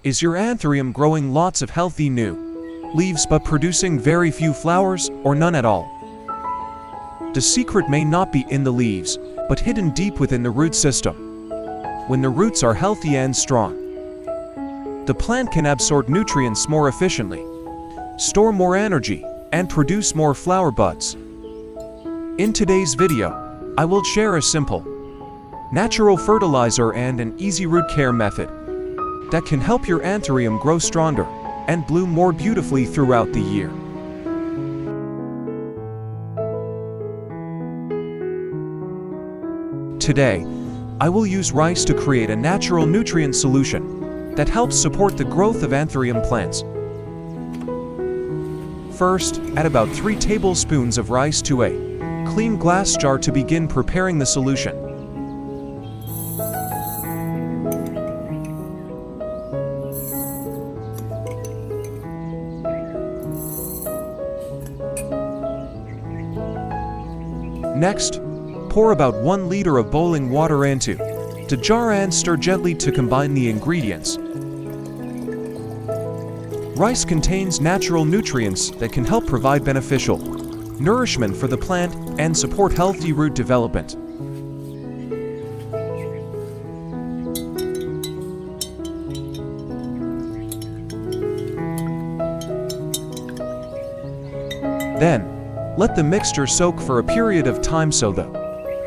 Is your Anthurium growing lots of healthy new leaves but producing very few flowers or none at all? The secret may not be in the leaves, but hidden deep within the root system. When the roots are healthy and strong, the plant can absorb nutrients more efficiently, store more energy, and produce more flower buds. In today's video, I will share a simple, natural fertilizer and an easy root care method that can help your Anthurium grow stronger and bloom more beautifully throughout the year. Today, I will use rice to create a natural nutrient solution that helps support the growth of Anthurium plants. First, add about 3 tablespoons of rice to a clean glass jar to begin preparing the solution. Next, pour about 1 liter of boiling water into the jar and stir gently to combine the ingredients. Rice contains natural nutrients that can help provide beneficial nourishment for the plant and support healthy root development. Then, let the mixture soak for a period of time so the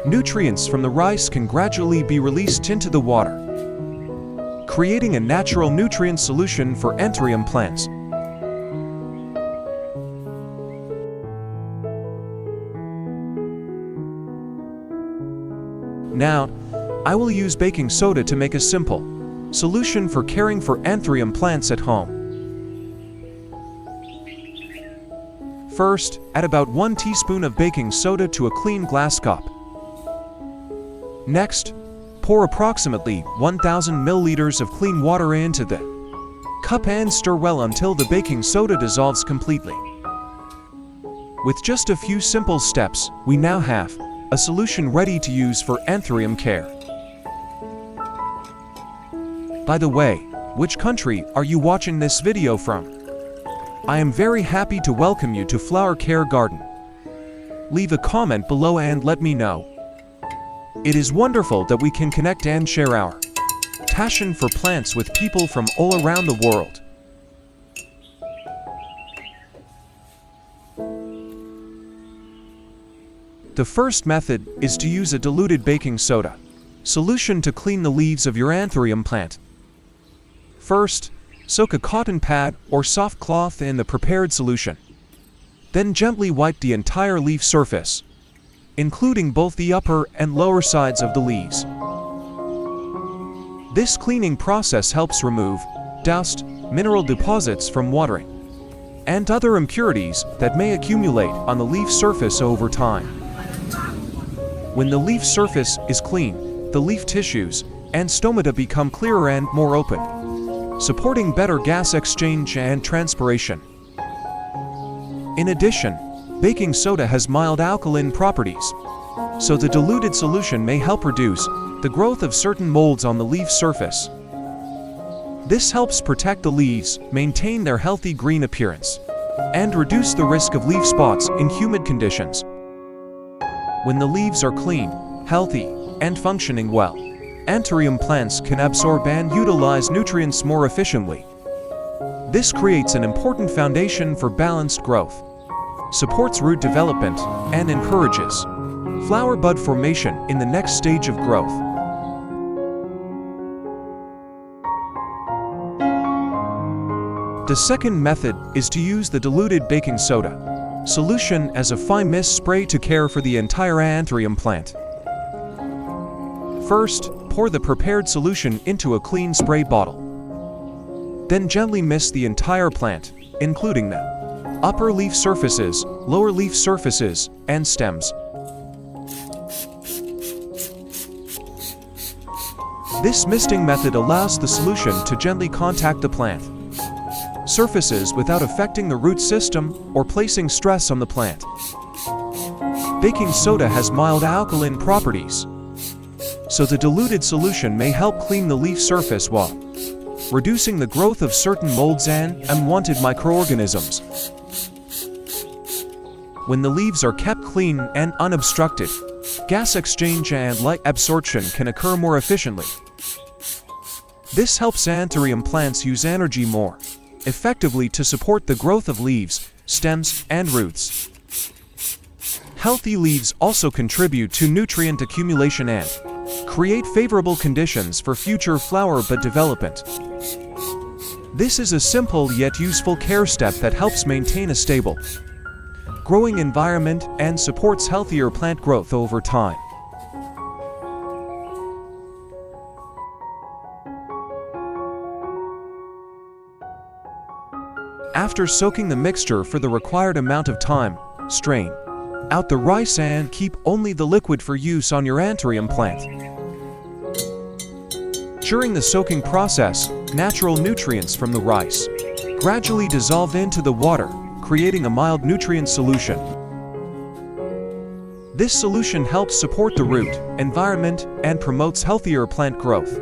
nutrients from the rice can gradually be released into the water, creating a natural nutrient solution for Anthurium plants. Now, I will use baking soda to make a simple solution for caring for Anthurium plants at home. First, add about 1 teaspoon of baking soda to a clean glass cup. Next, pour approximately 1,000 milliliters of clean water into the cup and stir well until the baking soda dissolves completely. With just a few simple steps, we now have a solution ready to use for Anthurium care. By the way, which country are you watching this video from? I am very happy to welcome you to Flower Care Garden. Leave a comment below and let me know. It is wonderful that we can connect and share our passion for plants with people from all around the world. The first method is to use a diluted baking soda solution to clean the leaves of your Anthurium plant. First, soak a cotton pad or soft cloth in the prepared solution. Then gently wipe the entire leaf surface, including both the upper and lower sides of the leaves. This cleaning process helps remove dust, mineral deposits from watering, and other impurities that may accumulate on the leaf surface over time. When the leaf surface is clean, the leaf tissues and stomata become clearer and more open, supporting better gas exchange and transpiration. In addition, baking soda has mild alkaline properties, so the diluted solution may help reduce the growth of certain molds on the leaf surface. This helps protect the leaves, maintain their healthy green appearance, and reduce the risk of leaf spots in humid conditions. When the leaves are clean, healthy, and functioning well, Anthurium plants can absorb and utilize nutrients more efficiently. This creates an important foundation for balanced growth, supports root development, and encourages flower bud formation in the next stage of growth. The second method is to use the diluted baking soda solution as a fine mist spray to care for the entire Anthurium plant. First, pour the prepared solution into a clean spray bottle. Then gently mist the entire plant, including the upper leaf surfaces, lower leaf surfaces, and stems. This misting method allows the solution to gently contact the plant surfaces without affecting the root system or placing stress on the plant. Baking soda has mild alkaline properties, so the diluted solution may help clean the leaf surface while reducing the growth of certain molds and unwanted microorganisms. When the leaves are kept clean and unobstructed, gas exchange and light absorption can occur more efficiently. This helps Anthurium plants use energy more effectively to support the growth of leaves, stems, and roots. Healthy leaves also contribute to nutrient accumulation and create favorable conditions for future flower bud development. This is a simple yet useful care step that helps maintain a stable, growing environment and supports healthier plant growth over time. After soaking the mixture for the required amount of time, strain out the rice and keep only the liquid for use on your Anthurium plant. During the soaking process, natural nutrients from the rice gradually dissolve into the water, creating a mild nutrient solution. This solution helps support the root, environment, and promotes healthier plant growth.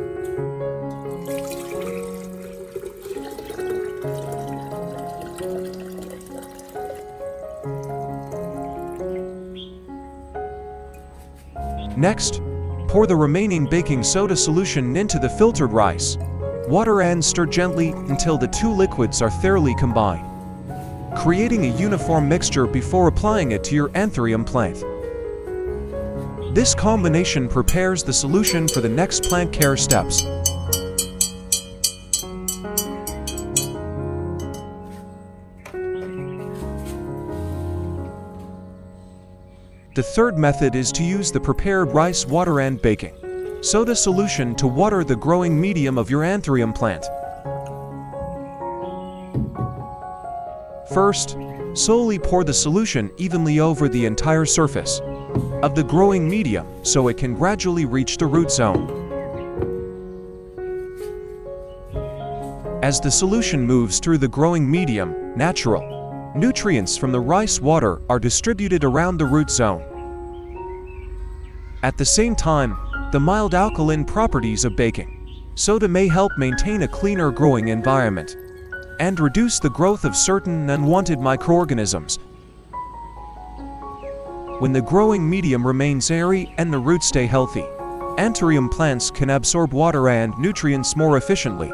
Next, pour the remaining baking soda solution into the filtered rice water and stir gently until the two liquids are thoroughly combined, creating a uniform mixture before applying it to your Anthurium plant. This combination prepares the solution for the next plant care steps. The third method is to use the prepared rice water and baking soda solution to water the growing medium of your Anthurium plant. First, slowly pour the solution evenly over the entire surface of the growing medium so it can gradually reach the root zone. As the solution moves through the growing medium, natural nutrients from the rice water are distributed around the root zone. At the same time, the mild alkaline properties of baking soda may help maintain a cleaner growing environment and reduce the growth of certain unwanted microorganisms. When the growing medium remains airy and the roots stay healthy, Anthurium plants can absorb water and nutrients more efficiently.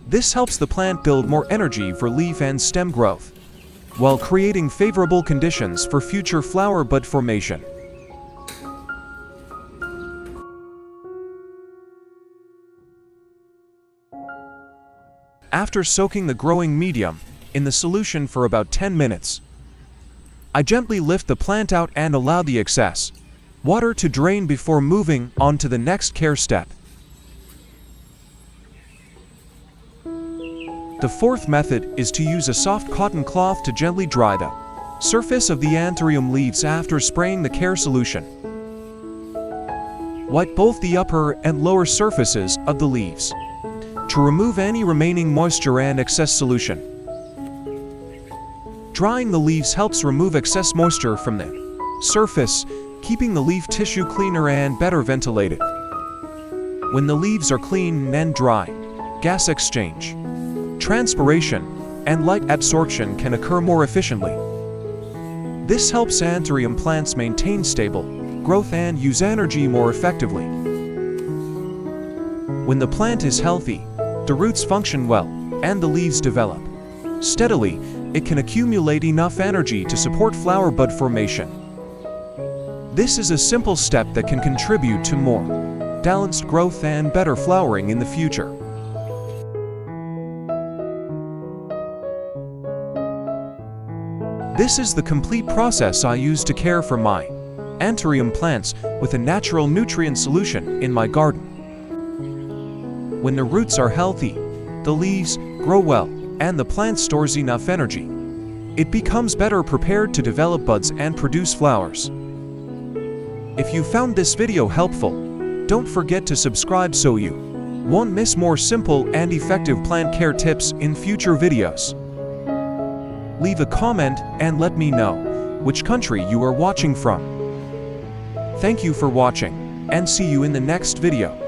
This helps the plant build more energy for leaf and stem growth, while creating favorable conditions for future flower bud formation. After soaking the growing medium in the solution for about 10 minutes, I gently lift the plant out and allow the excess water to drain before moving on to the next care step. The fourth method is to use a soft cotton cloth to gently dry the surface of the Anthurium leaves after spraying the care solution. Wipe both the upper and lower surfaces of the leaves to remove any remaining moisture and excess solution. Drying the leaves helps remove excess moisture from the surface, keeping the leaf tissue cleaner and better ventilated. When the leaves are clean and dry, gas exchange, transpiration, and light absorption can occur more efficiently. This helps Anthurium plants maintain stable growth and use energy more effectively. When the plant is healthy, the roots function well, and the leaves develop steadily, it can accumulate enough energy to support flower bud formation. This is a simple step that can contribute to more balanced growth and better flowering in the future. This is the complete process I use to care for my Anthurium plants with a natural nutrient solution in my garden. When the roots are healthy, the leaves grow well, and the plant stores enough energy, it becomes better prepared to develop buds and produce flowers. If you found this video helpful, don't forget to subscribe so you won't miss more simple and effective plant care tips in future videos. Leave a comment and let me know which country you are watching from. Thank you for watching, and see you in the next video.